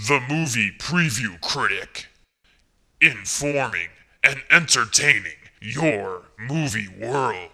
The Movie Preview Critic. Informing and entertaining your movie world.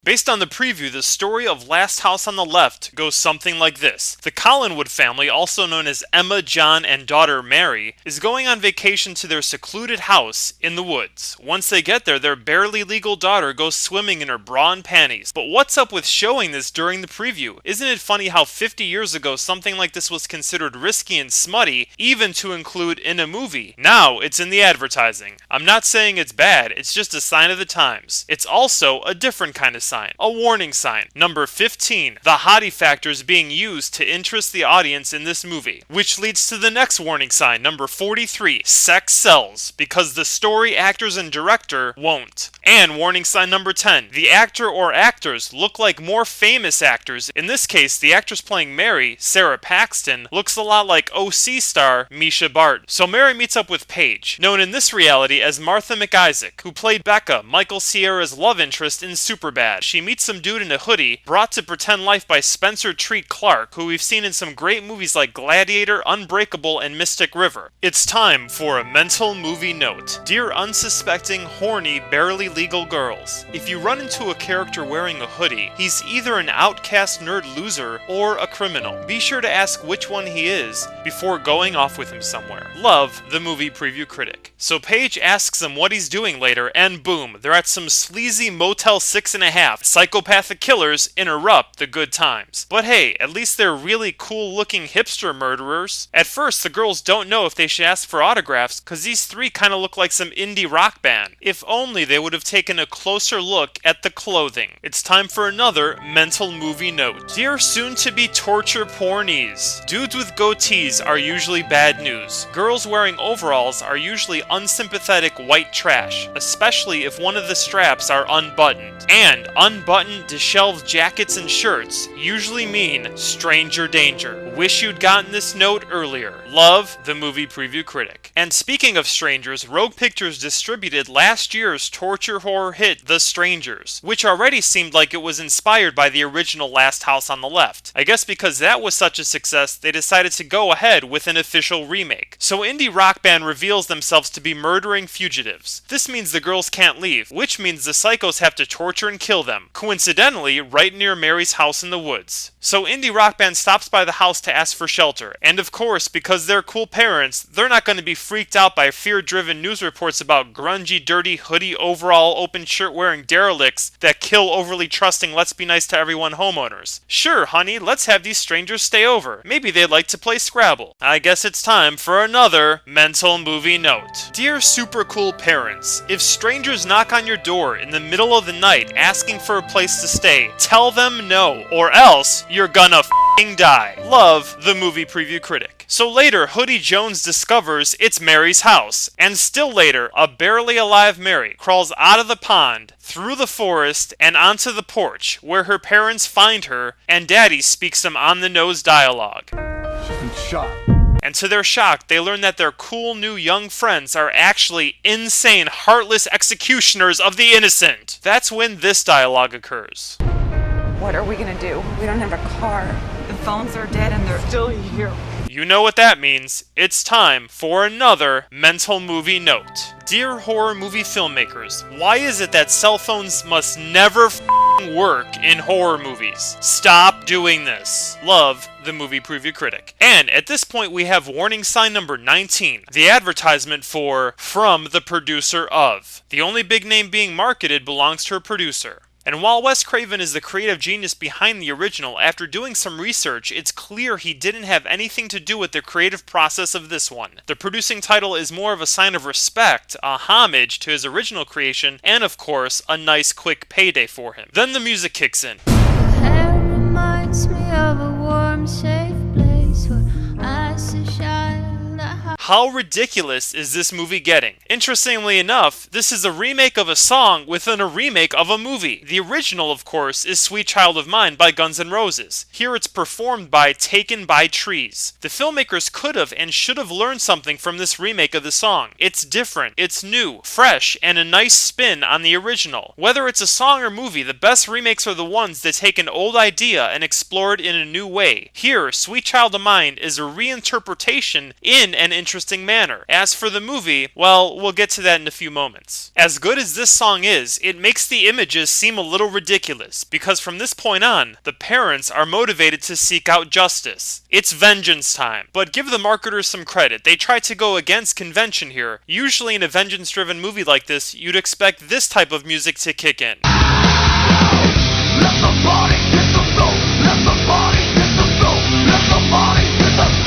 Based on the preview, the story of Last House on the Left goes something like this. The Collinwood family, also known as Emma, John, and daughter Mary, is going on vacation to their secluded house in the woods. Once they get there, their barely legal daughter goes swimming in her bra and panties. But what's up with showing this during the preview? Isn't it funny how 50 years ago something like this was considered risky and smutty, even to include in a movie? Now it's in the advertising. I'm not saying it's bad, it's just a sign of the times. It's also a different kind of sign. A warning sign. Number 15. The hottie factor is being used to interest the audience in this movie. Which leads to the next warning sign. Number 43. Sex sells. Because the story, actors, and director won't. And warning sign number 10. The actor or actors look like more famous actors. In this case, the actress playing Mary, Sarah Paxton, looks a lot like OC star Misha Barton. So Mary meets up with Paige, known in this reality as Martha McIsaac, who played Becca, Michael Cera's love interest in Superbad. She meets some dude in a hoodie, brought to pretend life by Spencer Treat Clark, who we've seen in some great movies like Gladiator, Unbreakable, and Mystic River. It's time for a mental movie note. Dear unsuspecting, horny, barely legal girls, if you run into a character wearing a hoodie, he's either an outcast nerd loser or a criminal. Be sure to ask which one he is before going off with him somewhere. Love, the movie preview critic. So Paige asks him what he's doing later, and boom, they're at some sleazy Motel 6.5. Psychopathic killers interrupt the good times. But hey, at least they're really cool looking hipster murderers. At first, the girls don't know if they should ask for autographs because these three kind of look like some indie rock band. If only they would have taken a closer look at the clothing. It's time for another mental movie note. Dear soon-to-be torture pornies, dudes with goatees are usually bad news. Girls wearing overalls are usually unsympathetic white trash, especially if one of the straps are unbuttoned. And unbuttoned, disheveled jackets and shirts usually mean stranger danger. Wish you'd gotten this note earlier. Love, the movie preview critic. And speaking of strangers, Rogue Pictures distributed last year's torture horror hit The Strangers, which already seemed like it was inspired by the original Last House on the Left. I guess because that was such a success, they decided to go ahead with an official remake. So indie rock band reveals themselves to be murdering fugitives. This means the girls can't leave, which means the psychos have to torture and kill them. Coincidentally, right near Mary's house in the woods. So indie rock band stops by the house to ask for shelter. And of course, because they're cool parents, they're not going to be freaked out by fear-driven news reports about grungy, dirty, hoodie, overall, open shirt wearing derelicts that kill overly trusting let's be nice to everyone homeowners. Sure, honey, let's have these strangers stay over. Maybe they'd like to play Scrabble. I guess it's time for another mental movie note. Dear super cool parents, if strangers knock on your door in the middle of the night asking for a place to stay, tell them no, or else you're gonna f***ing die. Love, the movie preview critic. So later, Hoodie Jones discovers it's Mary's house, and still later, a barely alive Mary crawls out of the pond, through the forest, and onto the porch, where her parents find her, and Daddy speaks some on-the-nose dialogue. She's been shot. And to their shock, they learn that their cool new young friends are actually insane, heartless executioners of the innocent. That's when this dialogue occurs. What are we gonna do? We don't have a car. The phones are dead and they're still here. You know what that means. It's time for another mental movie note. Dear horror movie filmmakers, why is it that cell phones must never work in horror movies? Stop doing this. Love, the movie preview critic. And at this point we have warning sign number 19, the advertisement for From the Producer of. The only big name being marketed belongs to a producer. And while Wes Craven is the creative genius behind the original, after doing some research, it's clear he didn't have anything to do with the creative process of this one. The producing title is more of a sign of respect, a homage to his original creation, and of course, a nice quick payday for him. Then the music kicks in. Hair reminds me of a warm, safe place where I shine. How ridiculous is this movie getting? Interestingly enough, this is a remake of a song within a remake of a movie. The original, of course, is Sweet Child of Mine by Guns N' Roses. Here it's performed by Taken by Trees. The filmmakers could have and should have learned something from this remake of the song. It's different, it's new, fresh, and a nice spin on the original. Whether it's a song or movie, the best remakes are the ones that take an old idea and explore it in a new way. Here, Sweet Child of Mine is a reinterpretation in an interesting manner. As for the movie, well, we'll get to that in a few moments. As good as this song is, it makes the images seem a little ridiculous, because from this point on, the parents are motivated to seek out justice. It's vengeance time. But give the marketers some credit. They tried to go against convention here. Usually in a vengeance-driven movie like this, you'd expect this type of music to kick in. Let the body hit the floor. Let the body hit the floor. Let the body hit the...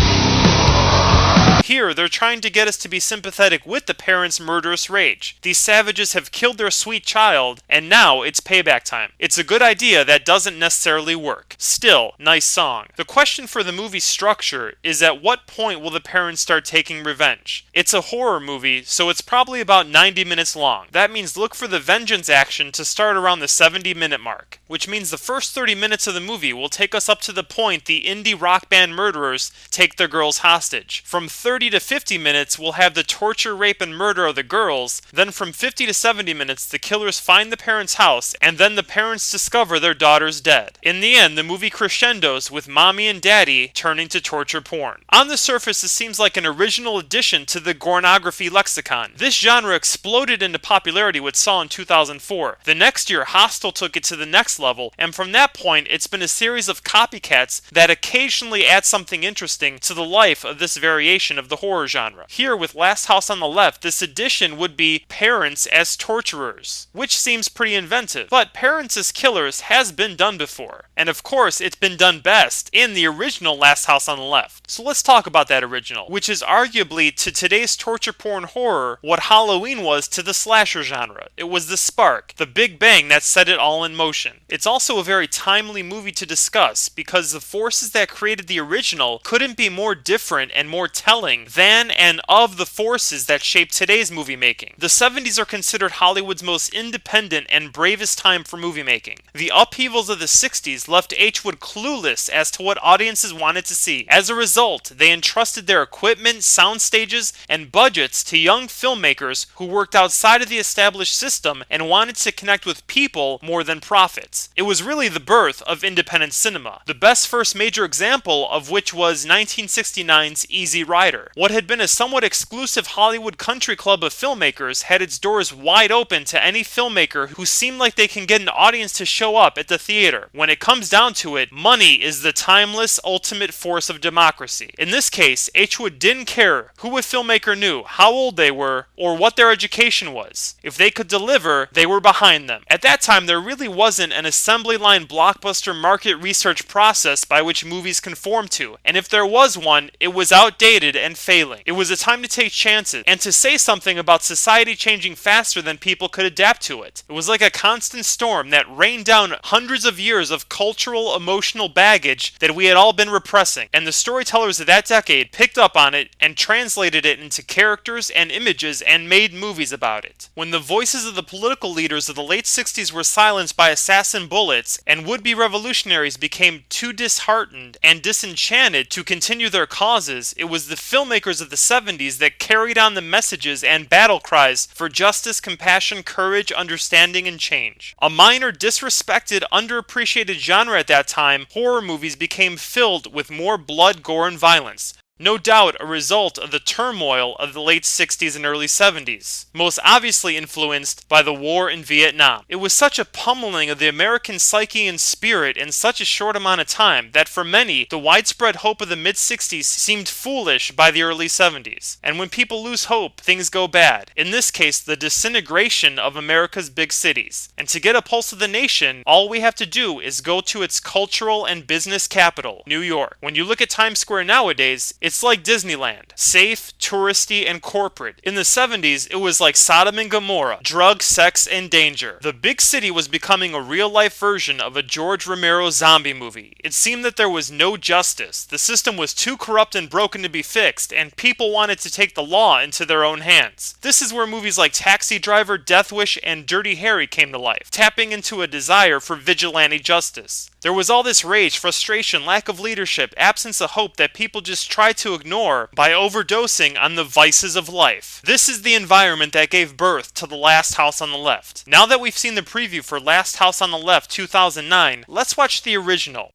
Here, they're trying to get us to be sympathetic with the parents' murderous rage. These savages have killed their sweet child, and now it's payback time. It's a good idea that doesn't necessarily work. Still, nice song. The question for the movie's structure is, at what point will the parents start taking revenge? It's a horror movie, so it's probably about 90 minutes long. That means look for the vengeance action to start around the 70-minute mark, which means the first 30 minutes of the movie will take us up to the point the indie rock band murderers take their girls hostage. From 30 to 50 minutes, we'll have the torture, rape, and murder of the girls. Then from 50 to 70 minutes, the killers find the parents' house, and then the parents discover their daughter's dead. In the end, the movie crescendos with mommy and daddy turning to torture porn. On the surface, this seems like an original addition to the pornography lexicon. This genre exploded into popularity with Saw in 2004. The next year, Hostel took it to the next level, and from that point, it's been a series of copycats that occasionally add something interesting to the life of this variation of the horror genre. Here, with Last House on the Left, this addition would be parents as torturers, which seems pretty inventive. But parents as killers has been done before. And of course, it's been done best in the original Last House on the Left. So let's talk about that original, which is arguably to today's torture porn horror what Halloween was to the slasher genre. It was the spark, the big bang that set it all in motion. It's also a very timely movie to discuss because the forces that created the original couldn't be more different and more telling than and of the forces that shaped today's movie making. The 70s are considered Hollywood's most independent and bravest time for movie making. The upheavals of the 60s left H. Wood clueless as to what audiences wanted to see. As a result, they entrusted their equipment, sound stages, and budgets to young filmmakers who worked outside of the established system and wanted to connect with people more than profits. It was really the birth of independent cinema, the best first major example of which was 1969's Easy Rider. What had been a somewhat exclusive Hollywood country club of filmmakers had its doors wide open to any filmmaker who seemed like they can get an audience to show up at the theater. When it comes down to it, money is the timeless ultimate force of democracy. In this case, H. Wood didn't care who a filmmaker knew, how old they were, or what their education was. If they could deliver, they were behind them. At that time, there really wasn't an assembly line blockbuster market research process by which movies conform to, and if there was one, it was outdated and failing. It was a time to take chances and to say something about society changing faster than people could adapt to it. It was like a constant storm that rained down hundreds of years of cultural, emotional baggage that we had all been repressing, and the storytellers of that decade picked up on it and translated it into characters and images and made movies about it. When the voices of the political leaders of the late 60s were silenced by assassin bullets and would-be revolutionaries became too disheartened and disenchanted to continue their causes, it was the filmmakers of the 70s that carried on the messages and battle cries for justice, compassion, courage, understanding, and change. A minor, disrespected, underappreciated genre at that time, horror movies became filled with more blood, gore, and violence. No doubt a result of the turmoil of the late 60s and early 70s, most obviously influenced by the war in Vietnam. It was such a pummeling of the American psyche and spirit in such a short amount of time that for many, the widespread hope of the mid-60s seemed foolish by the early 70s. And when people lose hope, things go bad. In this case, the disintegration of America's big cities. And to get a pulse of the nation, all we have to do is go to its cultural and business capital, New York. When you look at Times Square nowadays, It's like Disneyland. Safe, touristy, and corporate. In the 70s, it was like Sodom and Gomorrah. Drugs, sex, and danger. The big city was becoming a real-life version of a George Romero zombie movie. It seemed that there was no justice. The system was too corrupt and broken to be fixed, and people wanted to take the law into their own hands. This is where movies like Taxi Driver, Death Wish, and Dirty Harry came to life, tapping into a desire for vigilante justice. There was all this rage, frustration, lack of leadership, absence of hope that people just tried to ignore by overdosing on the vices of life. This is the environment that gave birth to The Last House on the Left. Now that we've seen the preview for Last House on the Left 2009, let's watch the original.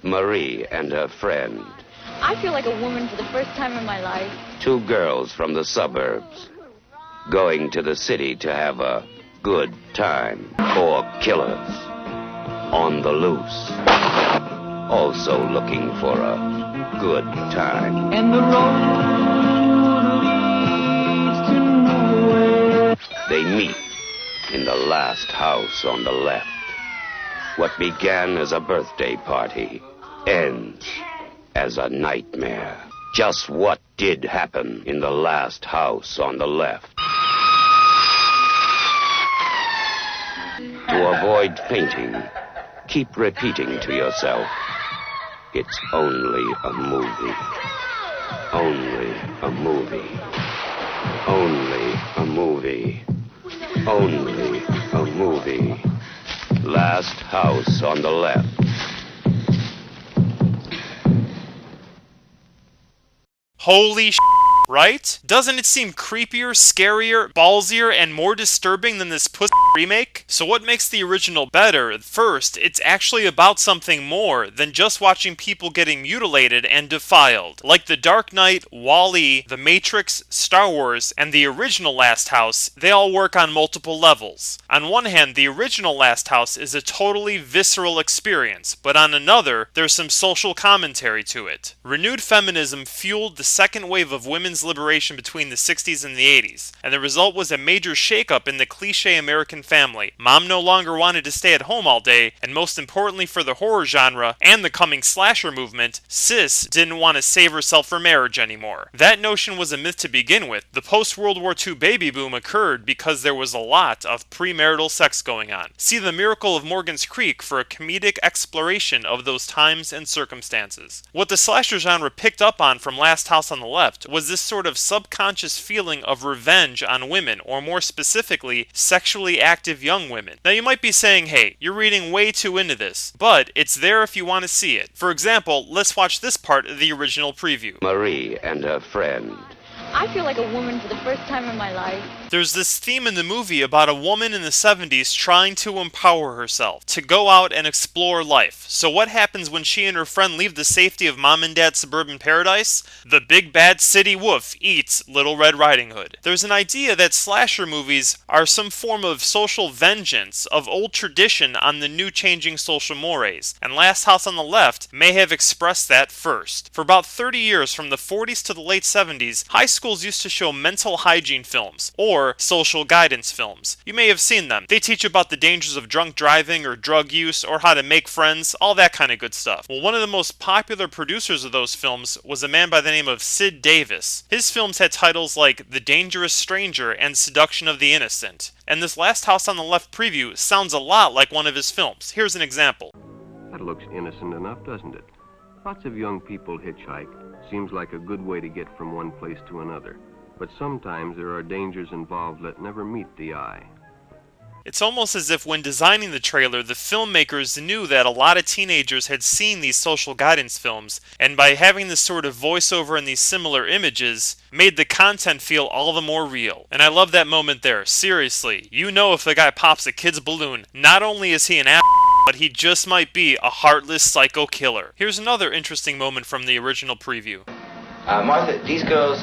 Marie and her friend. I feel like a woman for the first time in my life. Two girls from the suburbs going to the city to have a good time. Four killers on the loose, also looking for a good time. And the road leads to nowhere. They meet in the last house on the left. What began as a birthday party ends as a nightmare. Just what did happen in the last house on the left? To avoid fainting, keep repeating to yourself, it's only a movie. Only a movie. Only a movie. Only a movie. Last house on the left. Holy sh**, right? Doesn't it seem creepier, scarier, ballsier, and more disturbing than this puss remake? So what makes the original better? First, it's actually about something more than just watching people getting mutilated and defiled. Like The Dark Knight, WALL-E, The Matrix, Star Wars, and the original Last House, they all work on multiple levels. On one hand, the original Last House is a totally visceral experience, but on another, there's some social commentary to it. Renewed feminism fueled the second wave of women's liberation between the 60s and the 80s, and the result was a major shakeup in the cliché American family. Mom no longer wanted to stay at home all day, and most importantly for the horror genre and the coming slasher movement, sis didn't want to save herself for marriage anymore. That notion was a myth to begin with. The post-World War II baby boom occurred because there was a lot of premarital sex going on. See The Miracle of Morgan's Creek for a comedic exploration of those times and circumstances. What the slasher genre picked up on from Last House on the Left was this sort of subconscious feeling of revenge on women, or more specifically, sexually active young women. Now you might be saying, hey, you're reading way too into this, but it's there if you want to see it. For example, let's watch this part of the original preview. Marie and her friend. I feel like a woman for the first time in my life. There's this theme in the movie about a woman in the 70s trying to empower herself, to go out and explore life. So what happens when she and her friend leave the safety of mom and dad's suburban paradise? The big bad city wolf eats Little Red Riding Hood. There's an idea that slasher movies are some form of social vengeance of old tradition on the new changing social mores, and Last House on the Left may have expressed that first. For about 30 years, from the 40s to the late 70s, high schools used to show mental hygiene films, or social guidance films. You may have seen them. They teach about the dangers of drunk driving or drug use, or how to make friends, all that kind of good stuff. Well, one of the most popular producers of those films was a man by the name of Sid Davis. His films had titles like The Dangerous Stranger and Seduction of the Innocent. And this Last House on the Left preview sounds a lot like one of his films. Here's an example. That looks innocent enough, doesn't it? Lots of young people hitchhike. Seems like a good way to get from one place to another. But sometimes there are dangers involved that never meet the eye. It's almost as if when designing the trailer, the filmmakers knew that a lot of teenagers had seen these social guidance films, and by having this sort of voiceover and these similar images, made the content feel all the more real. And I love that moment there. Seriously, you know if the guy pops a kid's balloon, not only is he an but he just might be a heartless psycho killer. Here's another interesting moment from the original preview. Martha, these girls,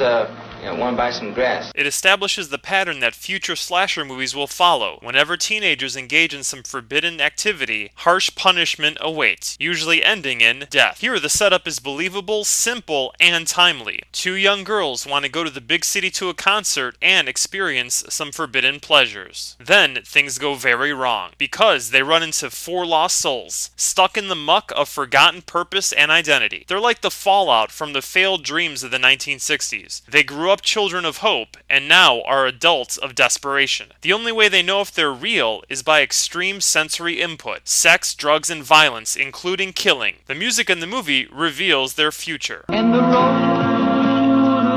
Yeah, want to buy some grass. It establishes the pattern that future slasher movies will follow. Whenever teenagers engage in some forbidden activity, harsh punishment awaits, usually ending in death. Here, the setup is believable, simple, and timely. Two young girls want to go to the big city to a concert and experience some forbidden pleasures. Then, things go very wrong, because they run into four lost souls, stuck in the muck of forgotten purpose and identity. They're like the fallout from the failed dreams of the 1960s. They grew up children of hope, and now are adults of desperation. The only way they know if they're real is by extreme sensory input, sex, drugs, and violence, including killing. The music in the movie reveals their future. And the road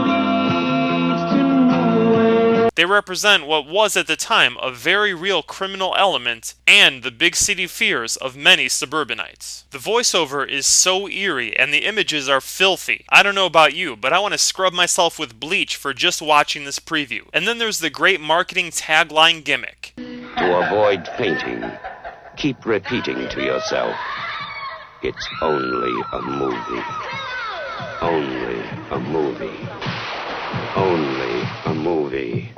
leads to nowhere. They represent what was at the time a very real criminal element and the big city fears of many suburbanites. The voiceover is so eerie and the images are filthy. I don't know about you, but I want to scrub myself with bleach for just watching this preview. And then there's the great marketing tagline gimmick. To avoid fainting, keep repeating to yourself, it's only a movie. Only a movie. Only a movie.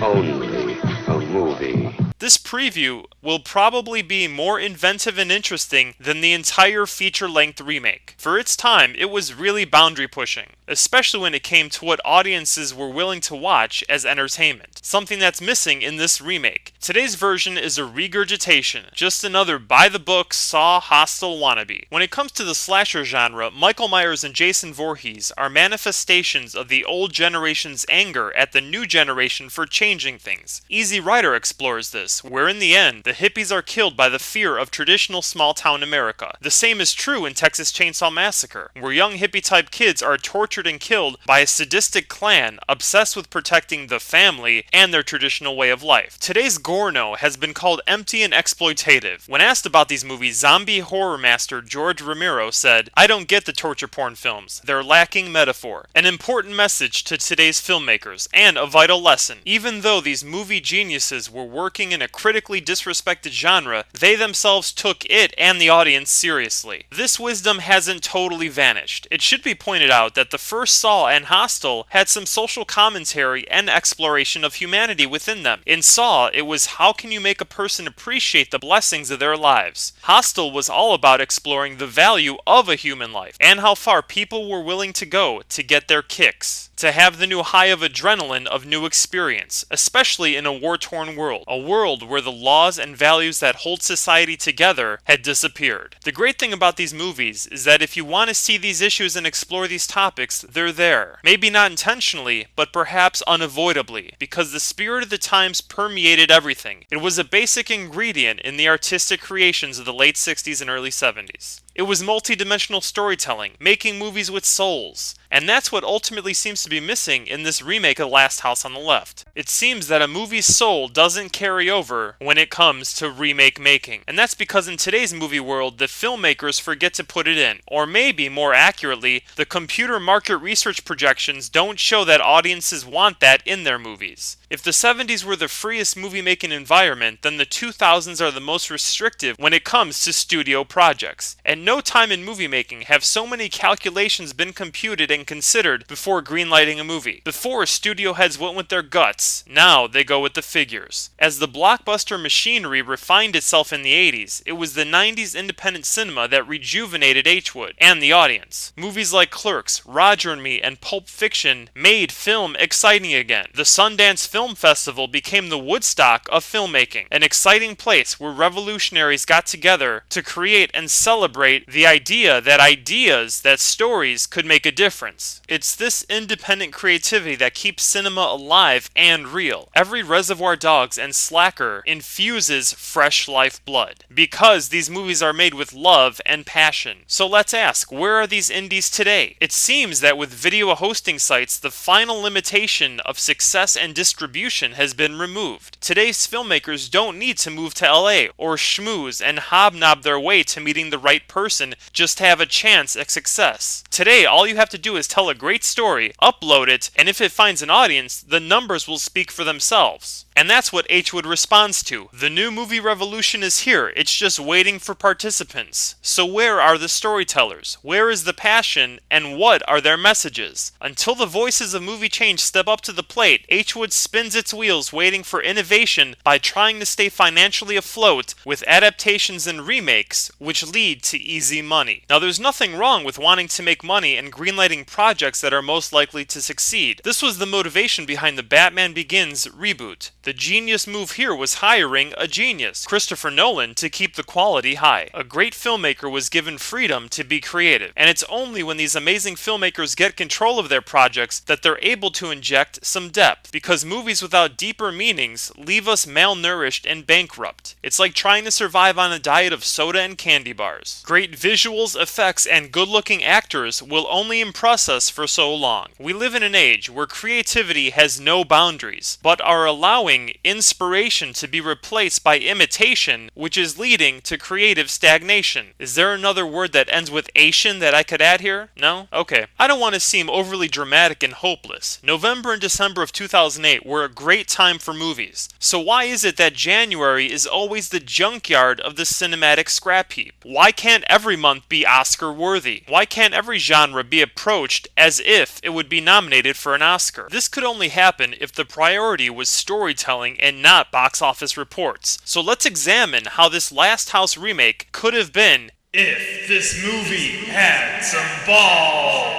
Only a movie. This preview will probably be more inventive and interesting than the entire feature-length remake. For its time, it was really boundary-pushing, especially when it came to what audiences were willing to watch as entertainment, something that's missing in this remake. Today's version is a regurgitation, just another by-the-book Saw Hostel wannabe. When it comes to the slasher genre, Michael Myers and Jason Voorhees are manifestations of the old generation's anger at the new generation for changing things. Easy Rider explores this, where in the end, the hippies are killed by the fear of traditional small-town America. The same is true in Texas Chainsaw Massacre, where young hippie-type kids are tortured and killed by a sadistic clan obsessed with protecting the family and their traditional way of life. Today's Gorno has been called empty and exploitative. When asked about these movies, zombie horror master George Romero said, "I don't get the torture porn films. They're lacking metaphor." An important message to today's filmmakers, and a vital lesson. Even though these movie geniuses were working in a critically disrespected genre, they themselves took it and the audience seriously. This wisdom hasn't totally vanished. It should be pointed out that the first Saw and Hostel had some social commentary and exploration of humanity within them. In Saw, it was how can you make a person appreciate the blessings of their lives. Hostel was all about exploring the value of a human life, and how far people were willing to go to get their kicks, to have the new high of adrenaline of new experience, especially in a war-torn world, a world where the laws and values that hold society together had disappeared. The great thing about these movies is that if you want to see these issues and explore these topics, they're there. Maybe not intentionally, but perhaps unavoidably, because the spirit of the times permeated everything. It was a basic ingredient in the artistic creations of the late 60s and early 70s. It was multi-dimensional storytelling, making movies with souls. And that's what ultimately seems to be missing in this remake of Last House on the Left. It seems that a movie's soul doesn't carry over when it comes to remake making. And that's because in today's movie world, the filmmakers forget to put it in. Or maybe, more accurately, the computer market research projections don't show that audiences want that in their movies. If the 70s were the freest movie-making environment, then the 2000s are the most restrictive when it comes to studio projects. At no time in movie making have so many calculations been computed and considered before greenlighting a movie. Before, studio heads went with their guts. Now they go with the figures. As the blockbuster machinery refined itself in the 80s, it was the 90s independent cinema that rejuvenated H-Wood and the audience. Movies like Clerks, Roger and Me, and Pulp Fiction made film exciting again. The Sundance Film Festival became the Woodstock of filmmaking, an exciting place where revolutionaries got together to create and celebrate the idea that stories could make a difference. It's this independent creativity that keeps cinema alive and real. Every Reservoir Dogs and Slacker infuses fresh lifeblood, because these movies are made with love and passion. So let's ask, where are these indies today? It seems that with video hosting sites, the final limitation of success and distribution has been removed. Today's filmmakers don't need to move to LA or schmooze and hobnob their way to meeting the right person. person just have a chance at success. Today, all you have to do is tell a great story, upload it, and if it finds an audience, the numbers will speak for themselves. And that's what H Wood responds to. The new movie revolution is here, it's just waiting for participants. So where are the storytellers? Where is the passion, and what are their messages? Until the voices of movie change step up to the plate, H Wood spins its wheels waiting for innovation by trying to stay financially afloat with adaptations and remakes, which lead to easy money. Now there's nothing wrong with wanting to make money and greenlighting projects that are most likely to succeed. This was the motivation behind the Batman Begins reboot. The genius move here was hiring a genius, Christopher Nolan, to keep the quality high. A great filmmaker was given freedom to be creative, and it's only when these amazing filmmakers get control of their projects that they're able to inject some depth, because movies without deeper meanings leave us malnourished and bankrupt. It's like trying to survive on a diet of soda and candy bars. Great visuals, effects, and good-looking actors will only impress us for so long. We live in an age where creativity has no boundaries, but are allowing inspiration to be replaced by imitation, which is leading to creative stagnation. Is there another word that ends with Asian that I could add here? No? Okay. I don't want to seem overly dramatic and hopeless. November and December of 2008 were a great time for movies. So why is it that January is always the junkyard of the cinematic scrap heap? Why can't every month be Oscar worthy? Why can't every genre be approached as if it would be nominated for an Oscar? This could only happen if the priority was storytelling and not box office reports. So let's examine how this Last House remake could have been if this movie had some balls.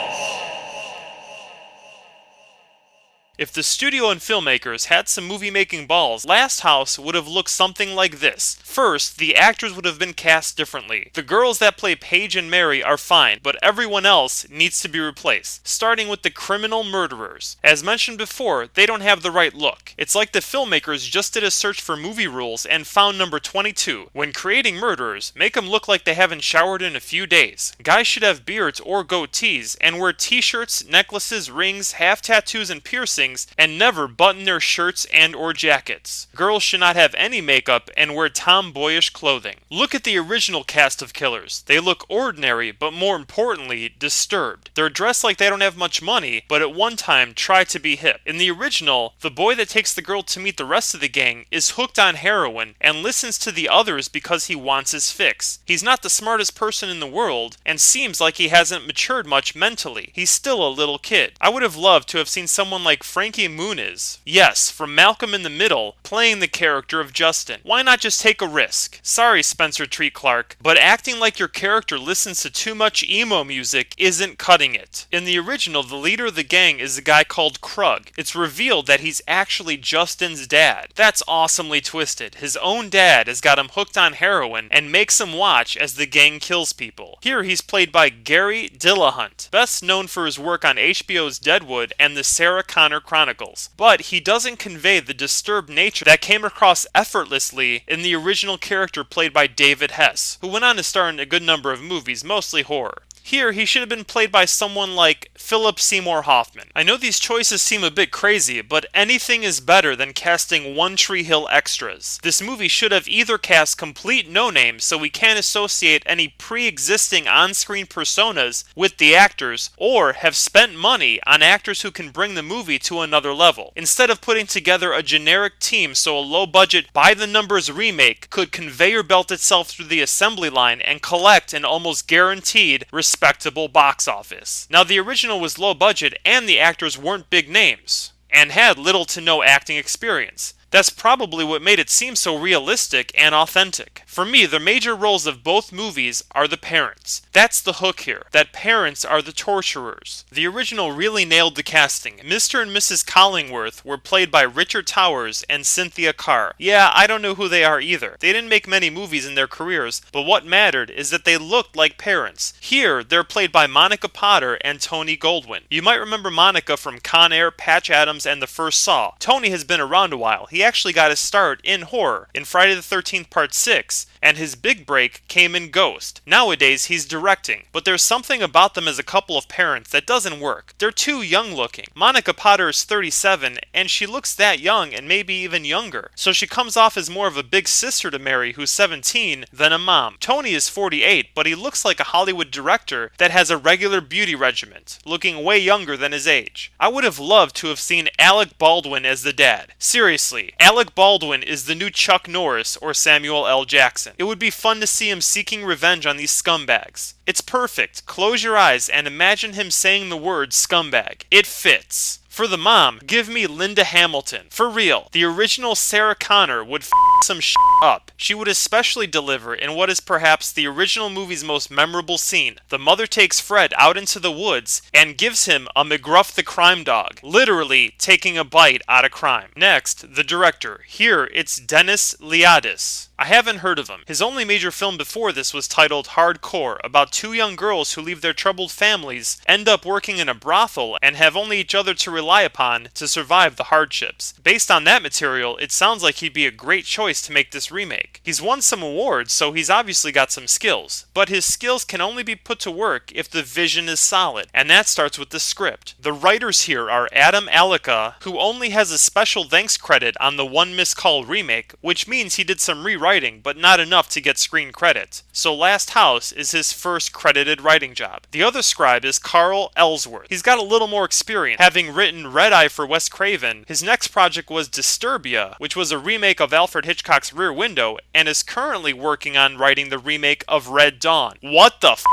If the studio and filmmakers had some movie-making balls, Last House would have looked something like this. First, the actors would have been cast differently. The girls that play Paige and Mary are fine, but everyone else needs to be replaced, starting with the criminal murderers. As mentioned before, they don't have the right look. It's like the filmmakers just did a search for movie rules and found number 22. When creating murderers, make them look like they haven't showered in a few days. Guys should have beards or goatees, and wear t-shirts, necklaces, rings, half tattoos, and piercings, and never button their shirts and or jackets. Girls should not have any makeup and wear tomboyish clothing. Look at the original cast of killers. They look ordinary, but more importantly, disturbed. They're dressed like they don't have much money, but at one time try to be hip. In the original, the boy that takes the girl to meet the rest of the gang is hooked on heroin and listens to the others because he wants his fix. He's not the smartest person in the world and seems like he hasn't matured much mentally. He's still a little kid. I would have loved to have seen someone like Frankie Muniz, yes, from Malcolm in the Middle, playing the character of Justin. Why not just take a risk? Sorry, Spencer Treat Clark, but acting like your character listens to too much emo music isn't cutting it. In the original, the leader of the gang is a guy called Krug. It's revealed that he's actually Justin's dad. That's awesomely twisted. His own dad has got him hooked on heroin and makes him watch as the gang kills people. Here he's played by Gary Dillahunt, best known for his work on HBO's Deadwood and the Sarah Connor Chronicles, but he doesn't convey the disturbed nature that came across effortlessly in the original character played by David Hess, who went on to star in a good number of movies, mostly horror. Here, he should have been played by someone like Philip Seymour Hoffman. I know these choices seem a bit crazy, but anything is better than casting One Tree Hill extras. This movie should have either cast complete no-names so we can't associate any pre-existing on-screen personas with the actors, or have spent money on actors who can bring the movie to another level, instead of putting together a generic team so a low-budget, by-the-numbers remake could conveyor belt itself through the assembly line and collect an almost guaranteed respectable box office. Now, the original was low budget and the actors weren't big names and had little to no acting experience. That's probably what made it seem so realistic and authentic. For me, the major roles of both movies are the parents. That's the hook here, that parents are the torturers. The original really nailed the casting. Mr. and Mrs. Collingworth were played by Richard Towers and Cynthia Carr. Yeah, I don't know who they are either. They didn't make many movies in their careers, but what mattered is that they looked like parents. Here, they're played by Monica Potter and Tony Goldwyn. You might remember Monica from Con Air, Patch Adams, and The First Saw. Tony has been around a while. He actually got his start in horror, in Friday the 13th Part 6, and his big break came in Ghost. Nowadays, he's directing, but there's something about them as a couple of parents that doesn't work. They're too young looking. Monica Potter is 37, and she looks that young and maybe even younger, so she comes off as more of a big sister to Mary, who's 17, than a mom. Tony is 48, but he looks like a Hollywood director that has a regular beauty regimen, looking way younger than his age. I would have loved to have seen Alec Baldwin as the dad. Seriously, Alec Baldwin is the new Chuck Norris or Samuel L. Jackson. It would be fun to see him seeking revenge on these scumbags. It's perfect. Close your eyes and imagine him saying the word scumbag. It fits. For the mom, give me Linda Hamilton. For real, the original Sarah Connor would some up. She would especially deliver in what is perhaps the original movie's most memorable scene. The mother takes Fred out into the woods and gives him a McGruff the crime dog, literally taking a bite out of crime. Next, the director. Here, it's Dennis Liadis. I haven't heard of him. His only major film before this was titled Hardcore, about two young girls who leave their troubled families, end up working in a brothel, and have only each other to rely upon to survive the hardships. Based on that material, it sounds like he'd be a great choice to make this remake. He's won some awards, so he's obviously got some skills, but his skills can only be put to work if the vision is solid, and that starts with the script. The writers here are Adam Alika, who only has a special thanks credit on the One Missed Call remake, which means he did some rewriting, but not enough to get screen credit. So Last House is his first credited writing job. The other scribe is Carl Ellsworth. He's got a little more experience, having written Red Eye for Wes Craven. His next project was Disturbia, which was a remake of Alfred Hitchcock's Rear Window, and is currently working on writing the remake of Red Dawn. What the f***?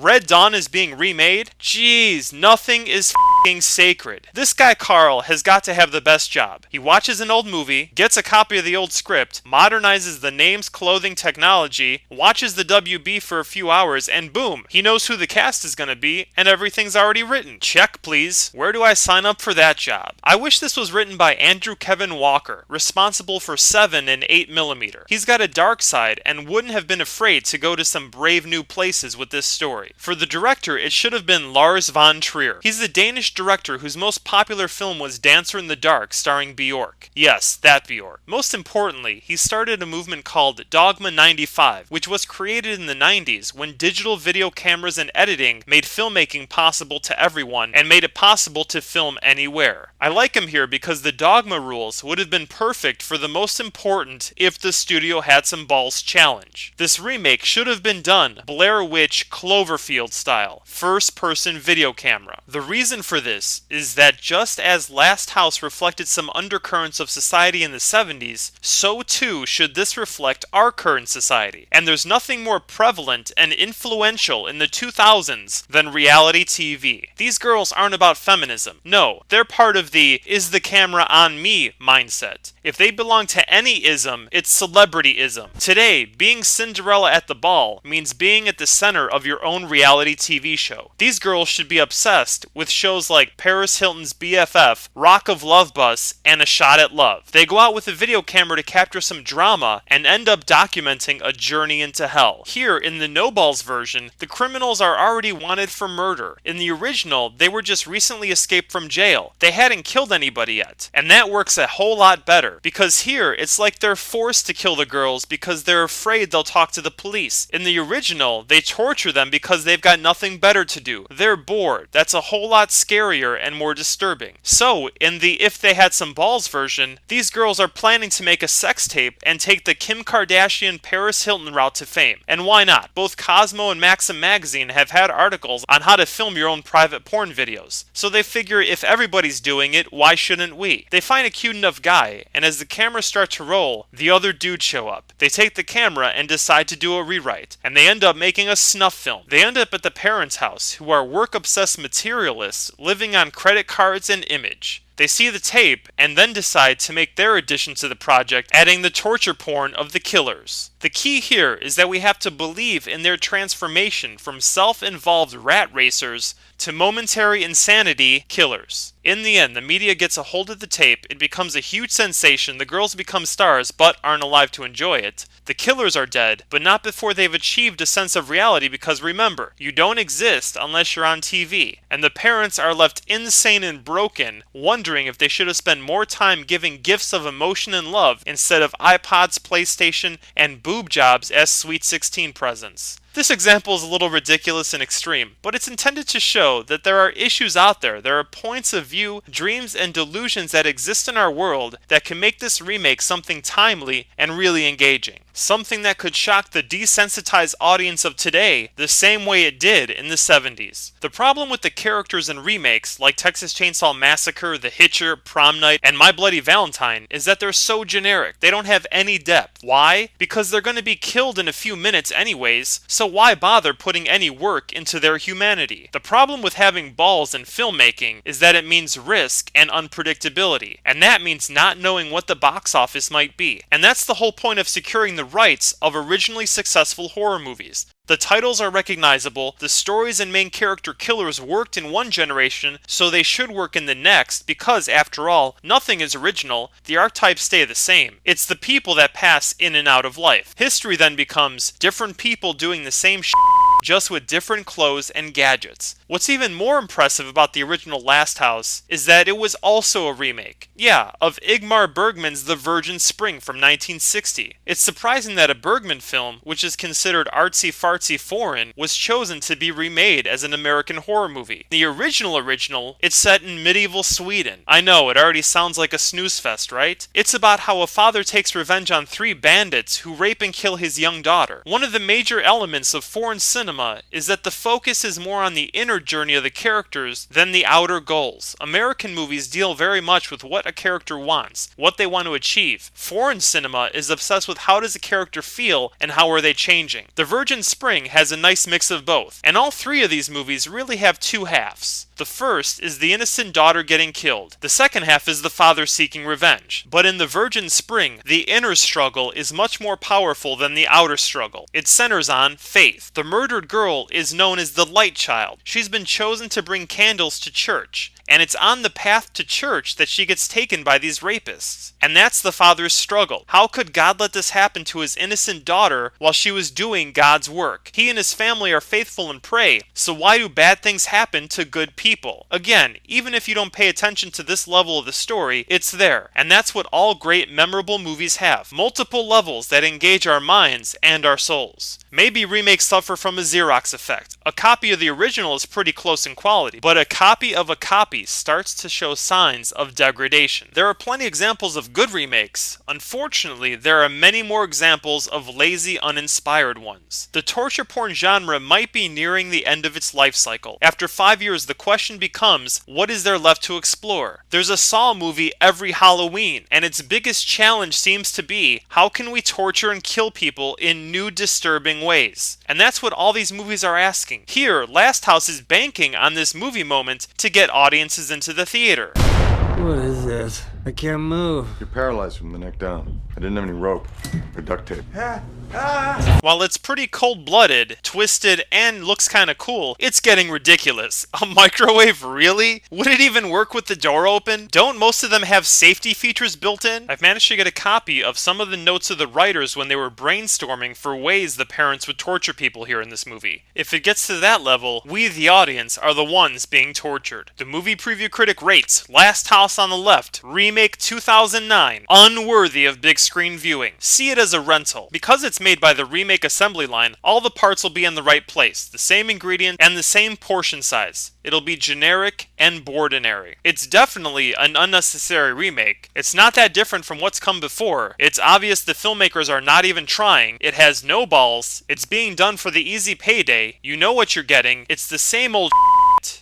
Red Dawn is being remade? Jeez, nothing is f***ing sacred. This guy Carl has got to have the best job. He watches an old movie, gets a copy of the old script, modernizes the names, clothing, technology, watches the WB for a few hours, and boom, he knows who the cast is going to be, and everything's already written. Check, please. Where do I sign up for that job? I wish this was written by Andrew Kevin Walker, responsible for 7 and 8mm. He's got a dark side and wouldn't have been afraid to go to some brave new places with this story. For the director, it should have been Lars von Trier. He's the Danish director whose most popular film was Dancer in the Dark, starring Bjork. Yes, that Bjork. Most importantly, he started a movement called Dogma 95, which was created in the 90s when digital video cameras and editing made filmmaking possible to everyone and made it possible to film anywhere. I like him here because the Dogma rules would have been perfect for the most important if the studio had some balls challenge. This remake should have been done Blair Witch Cloverfield style, first-person video camera. The reason for this is that just as Last House reflected some undercurrents of society in the 70s, so too should this reflect our current society. And there's nothing more prevalent and influential in the 2000s than reality TV. These girls aren't about feminism. No, they're part of the "is the camera on me" mindset. If they belong to any ism, it's celebrity-ism. Today, being Cinderella at the ball means being at the center of your own reality TV show. These girls should be obsessed with shows like Paris Hilton's BFF, Rock of Love Bus, and A Shot at Love. They go out with a video camera to capture some drama and end up documenting a journey into hell. Here, in the No Balls version, the criminals are already wanted for murder. In the original, they were just recently escaped from jail. They hadn't killed anybody yet. And that works a whole lot better, because here, it's like they're forced to kill the girls because they're afraid they'll talk to the police. In the original, they torture them because they've got nothing better to do. They're bored. That's a whole lot scarier and more disturbing. So, in the If They Had Some Balls version, these girls are planning to make a sex tape and take the Kim Kardashian Paris Hilton route to fame. And why not? Both Cosmo and Maxim magazine have had articles on how to film your own private porn videos. So they figure if everybody's doing it, why shouldn't we? They find a cute enough guy, and as the cameras start to roll, the other dudes show up. They take the camera and decide to do a rewrite, and they end up making a snuff film. They end up at the parents' house, who are work-obsessed materialists living on credit cards and image. They see the tape and then decide to make their addition to the project, adding the torture porn of the killers. The key here is that we have to believe in their transformation from self-involved rat racers to momentary insanity killers. In the end, the media gets a hold of the tape, it becomes a huge sensation, the girls become stars but aren't alive to enjoy it. The killers are dead, but not before they've achieved a sense of reality, because remember, you don't exist unless you're on TV. And the parents are left insane and broken, wondering wondering if they should have spent more time giving gifts of emotion and love instead of iPods, PlayStation, and boob jobs as Sweet 16 presents. This example is a little ridiculous and extreme, but it's intended to show that there are issues out there, there are points of view, dreams, and delusions that exist in our world that can make this remake something timely and really engaging. Something that could shock the desensitized audience of today the same way it did in the 70s. The problem with the characters in remakes like Texas Chainsaw Massacre, The Hitcher, Prom Night, and My Bloody Valentine is that they're so generic. They don't have any depth. Why? Because they're going to be killed in a few minutes anyways, so why bother putting any work into their humanity? The problem with having balls in filmmaking is that it means risk and unpredictability, and that means not knowing what the box office might be. And that's the whole point of securing the rights of originally successful horror movies. The titles are recognizable, the stories and main character killers worked in one generation, so they should work in the next because, after all, nothing is original, the archetypes stay the same. It's the people that pass in and out of life. History then becomes different people doing the same shit, just with different clothes and gadgets. What's even more impressive about the original Last House is that it was also a remake. Yeah, of Ingmar Bergman's The Virgin Spring from 1960. It's surprising that a Bergman film, which is considered artsy-fartsy foreign, was chosen to be remade as an American horror movie. The original, it's set in medieval Sweden. I know, it already sounds like a snooze fest, right? It's about how a father takes revenge on 3 bandits who rape and kill his young daughter. One of the major elements of foreign cinema is that the focus is more on the inner journey of the characters than the outer goals. American movies deal very much with what a character wants, what they want to achieve. Foreign cinema is obsessed with how does a character feel and how are they changing. The Virgin Spring has a nice mix of both, and all 3 of these movies really have 2 halves. The first is the innocent daughter getting killed. The second half is the father seeking revenge. But in The Virgin Spring, the inner struggle is much more powerful than the outer struggle. It centers on faith. The murdered girl is known as the light child. She's been chosen to bring candles to church, and it's on the path to church that she gets taken by these rapists. And that's the father's struggle. How could God let this happen to his innocent daughter while she was doing God's work? He and his family are faithful and pray, so why do bad things happen to good people? Again, even if you don't pay attention to this level of the story, it's there. And that's what all great memorable movies have. Multiple levels that engage our minds and our souls. Maybe remakes suffer from a Xerox effect. A copy of the original is pretty close in quality, but a copy of a copy starts to show signs of degradation. There are plenty of examples of good remakes. Unfortunately, there are many more examples of lazy, uninspired ones. The torture porn genre might be nearing the end of its life cycle. After 5 years, the question becomes, what is there left to explore? There's a Saw movie every Halloween, and its biggest challenge seems to be, how can we torture and kill people in new, disturbing ways? And that's what all these movies are asking. Here, Last House is banking on this movie moment to get audiences into the theater. What is this? I can't move. You're paralyzed from the neck down. I didn't have any rope or duct tape. While it's pretty cold-blooded, twisted, and looks kinda cool, it's getting ridiculous. A microwave, really? Would it even work with the door open? Don't most of them have safety features built in? I've managed to get a copy of some of the notes of the writers when they were brainstorming for ways the parents would torture people here in this movie. If it gets to that level, we, the audience, are the ones being tortured. The Movie Preview Critic rates Last House on the Left, Remake 2009, unworthy of big screen viewing. See it as a rental. Because it's made by the remake assembly line, all the parts will be in the right place, the same ingredient and the same portion size. It'll be generic and boardinary. It's definitely an unnecessary remake. It's not that different from what's come before. It's obvious the filmmakers are not even trying. It has no balls. It's being done for the easy payday. You know what you're getting. It's the same old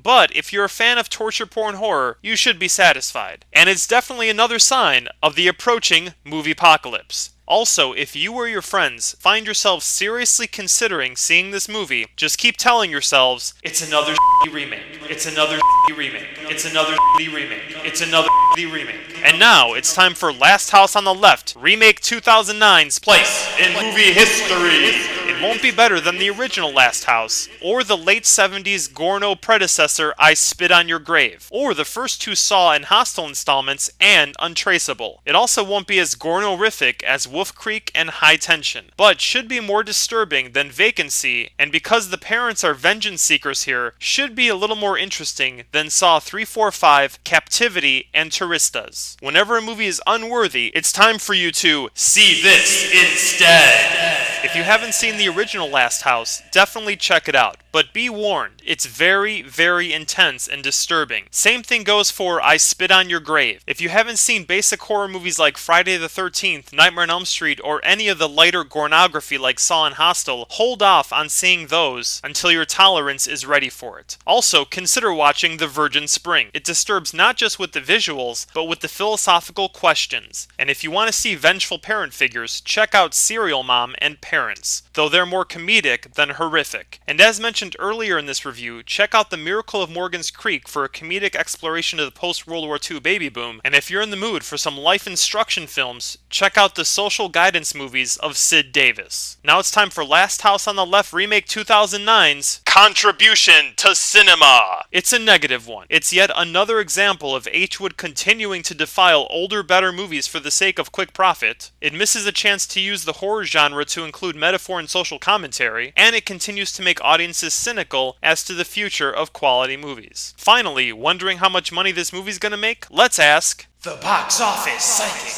but if you're a fan of torture porn horror, you should be satisfied. And it's definitely another sign of the approaching movie-pocalypse. Also, if you or your friends find yourselves seriously considering seeing this movie, just keep telling yourselves, it's another remake, it's another remake, it's another remake, it's another remake. And now, it's time for Last House on the Left, Remake 2009's place in movie history. In won't be better than the original Last House, or the late 70s Gorno predecessor I Spit on Your Grave, or the first two Saw and Hostel installments and Untraceable. It also won't be as Gorno-rific as Wolf Creek and High Tension, but should be more disturbing than Vacancy, and because the parents are vengeance seekers here, should be a little more interesting than Saw 3, 4, 5, Captivity, and Touristas. Whenever a movie is unworthy, it's time for you to see this instead. If you haven't seen the original Last House, definitely check it out. But be warned, it's very, very intense and disturbing. Same thing goes for I Spit on Your Grave. If you haven't seen basic horror movies like Friday the 13th, Nightmare on Elm Street, or any of the lighter gornography like Saw and Hostel, hold off on seeing those until your tolerance is ready for it. Also, consider watching The Virgin Spring. It disturbs not just with the visuals, but with the philosophical questions. And if you want to see vengeful parent figures, check out Serial Mom and Parents, though they're more comedic than horrific. And as mentioned earlier in this review, check out The Miracle of Morgan's Creek for a comedic exploration of the post-World War II baby boom, and if you're in the mood for some life instruction films, check out the social guidance movies of Sid Davis. Now it's time for Last House on the Left Remake 2009's Contribution to Cinema. It's a negative one. It's yet another example of H. Wood continuing to defile older, better movies for the sake of quick profit. It misses a chance to use the horror genre to include metaphor and social commentary, and it continues to make audiences cynical as to the future of quality movies. Finally, wondering how much money this movie's gonna make? Let's ask the box office psychic.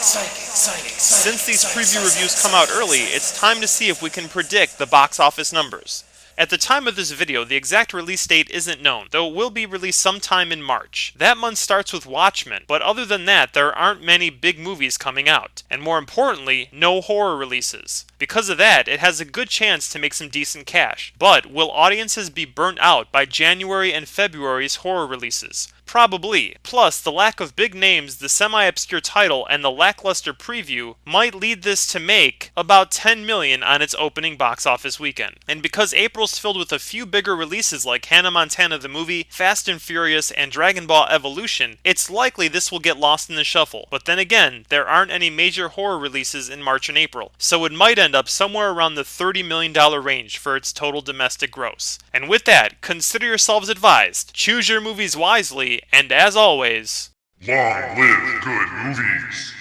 Since these preview reviews come out early, it's time to see if we can predict the box office numbers. At the time of this video, the exact release date isn't known, though it will be released sometime in March. That month starts with Watchmen, but other than that, there aren't many big movies coming out, and more importantly, no horror releases. Because of that, it has a good chance to make some decent cash. But will audiences be burnt out by January and February's horror releases? Probably. Plus, the lack of big names, the semi-obscure title, and the lackluster preview might lead this to make about $10 million on its opening box office weekend. And because April's filled with a few bigger releases like Hannah Montana the Movie, Fast and Furious, and Dragon Ball Evolution, it's likely this will get lost in the shuffle. But then again, there aren't any major horror releases in March and April, so it might end up somewhere around the $30 million range for its total domestic gross. And with that, consider yourselves advised. Choose your movies wisely, and as always, long live good movies.